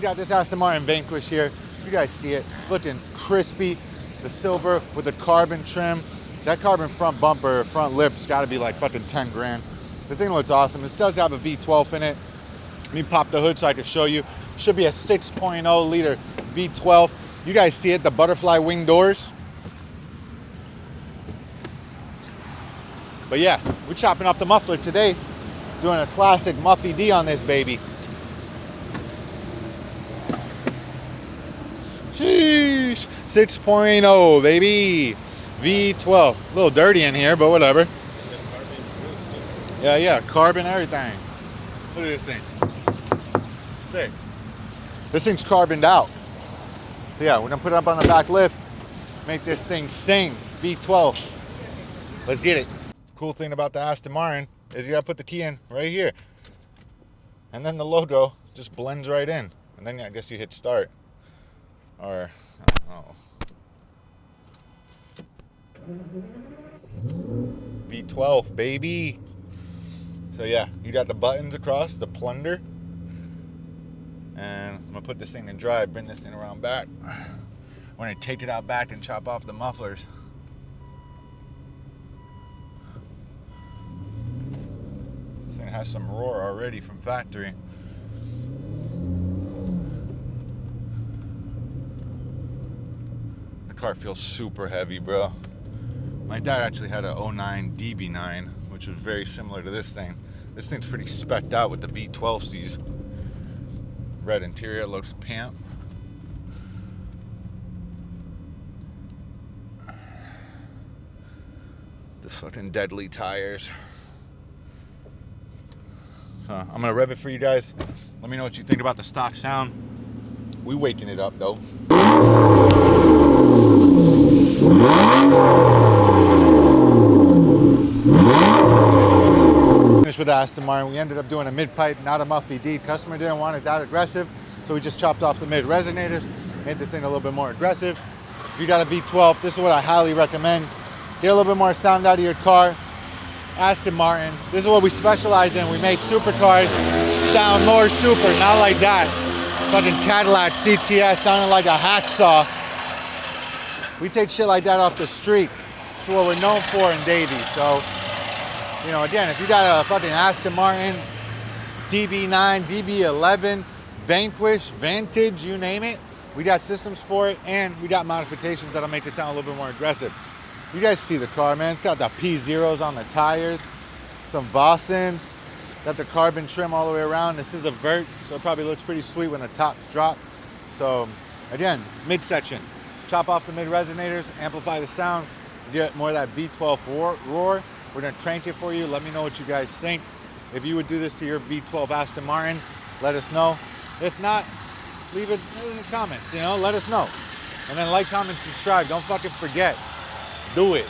We got this Aston Martin Vanquish here. You guys see it, looking crispy. The silver with the carbon trim. That carbon front bumper, front lip's gotta be like fucking 10 grand. The thing looks awesome. This does have a V12 in it. Let me pop the hood so I can show you. Should be a 6.0 liter V12. You guys see it, the butterfly wing doors. But yeah, we're chopping off the muffler today, doing a classic Muffy D on this baby. Sheesh, 6.0 baby, V12. A little dirty in here, but whatever. Yeah, carbon everything. Look at this thing. Sick. This thing's carboned out. So yeah, we're gonna put it up on the back lift, make this thing sing, V12. Let's get it. Cool thing about the Aston Martin is you gotta put the key in right here. And then the logo just blends right in. And then I guess you hit start. Or, I don't know. V12, baby. So yeah, you got the buttons across, the plunder. And I'm gonna put this thing in drive, bring this thing around back. We're gonna take it out back and chop off the mufflers. This thing has some roar already from factory. The car feels super heavy, bro. My dad actually had a 09 DB9, which was very similar to this thing. This thing's pretty specced out with the V12Cs. Red interior, looks pimp. The fucking deadly tires. So I'm gonna rev it for you guys. Let me know what you think about the stock sound. We waking it up though. Finished with the Aston Martin. We ended up doing a mid-pipe, not a Muffy D. Customer didn't want it that aggressive, so we just chopped off the mid resonators, made this thing a little bit more aggressive. If you got a V12, this is what I highly recommend. Get a little bit more sound out of your car. Aston Martin. This is what we specialize in. We make supercars sound more super, not like that. Fucking Cadillac CTS sounding like a hacksaw. We take shit like that off the streets. This is what we're known for in Davie. So, you know, again, if you got a fucking Aston Martin, DB9, DB11, Vanquish, Vantage, you name it, we got systems for it, and we got modifications that'll make it sound a little bit more aggressive. You guys see the car, man. It's got the P0s on the tires, some Vossens, got the carbon trim all the way around. This is a vert, so it probably looks pretty sweet when the tops drop. So, again, midsection. Chop off the mid resonators, amplify the sound, get more of that V12 roar. We're gonna crank it for you. Let me know what you guys think. If you would do this to your V12 Aston Martin, let us know. If not, leave it in the comments, you know, let us know. And then like, comment, subscribe. Don't fucking forget. Do it.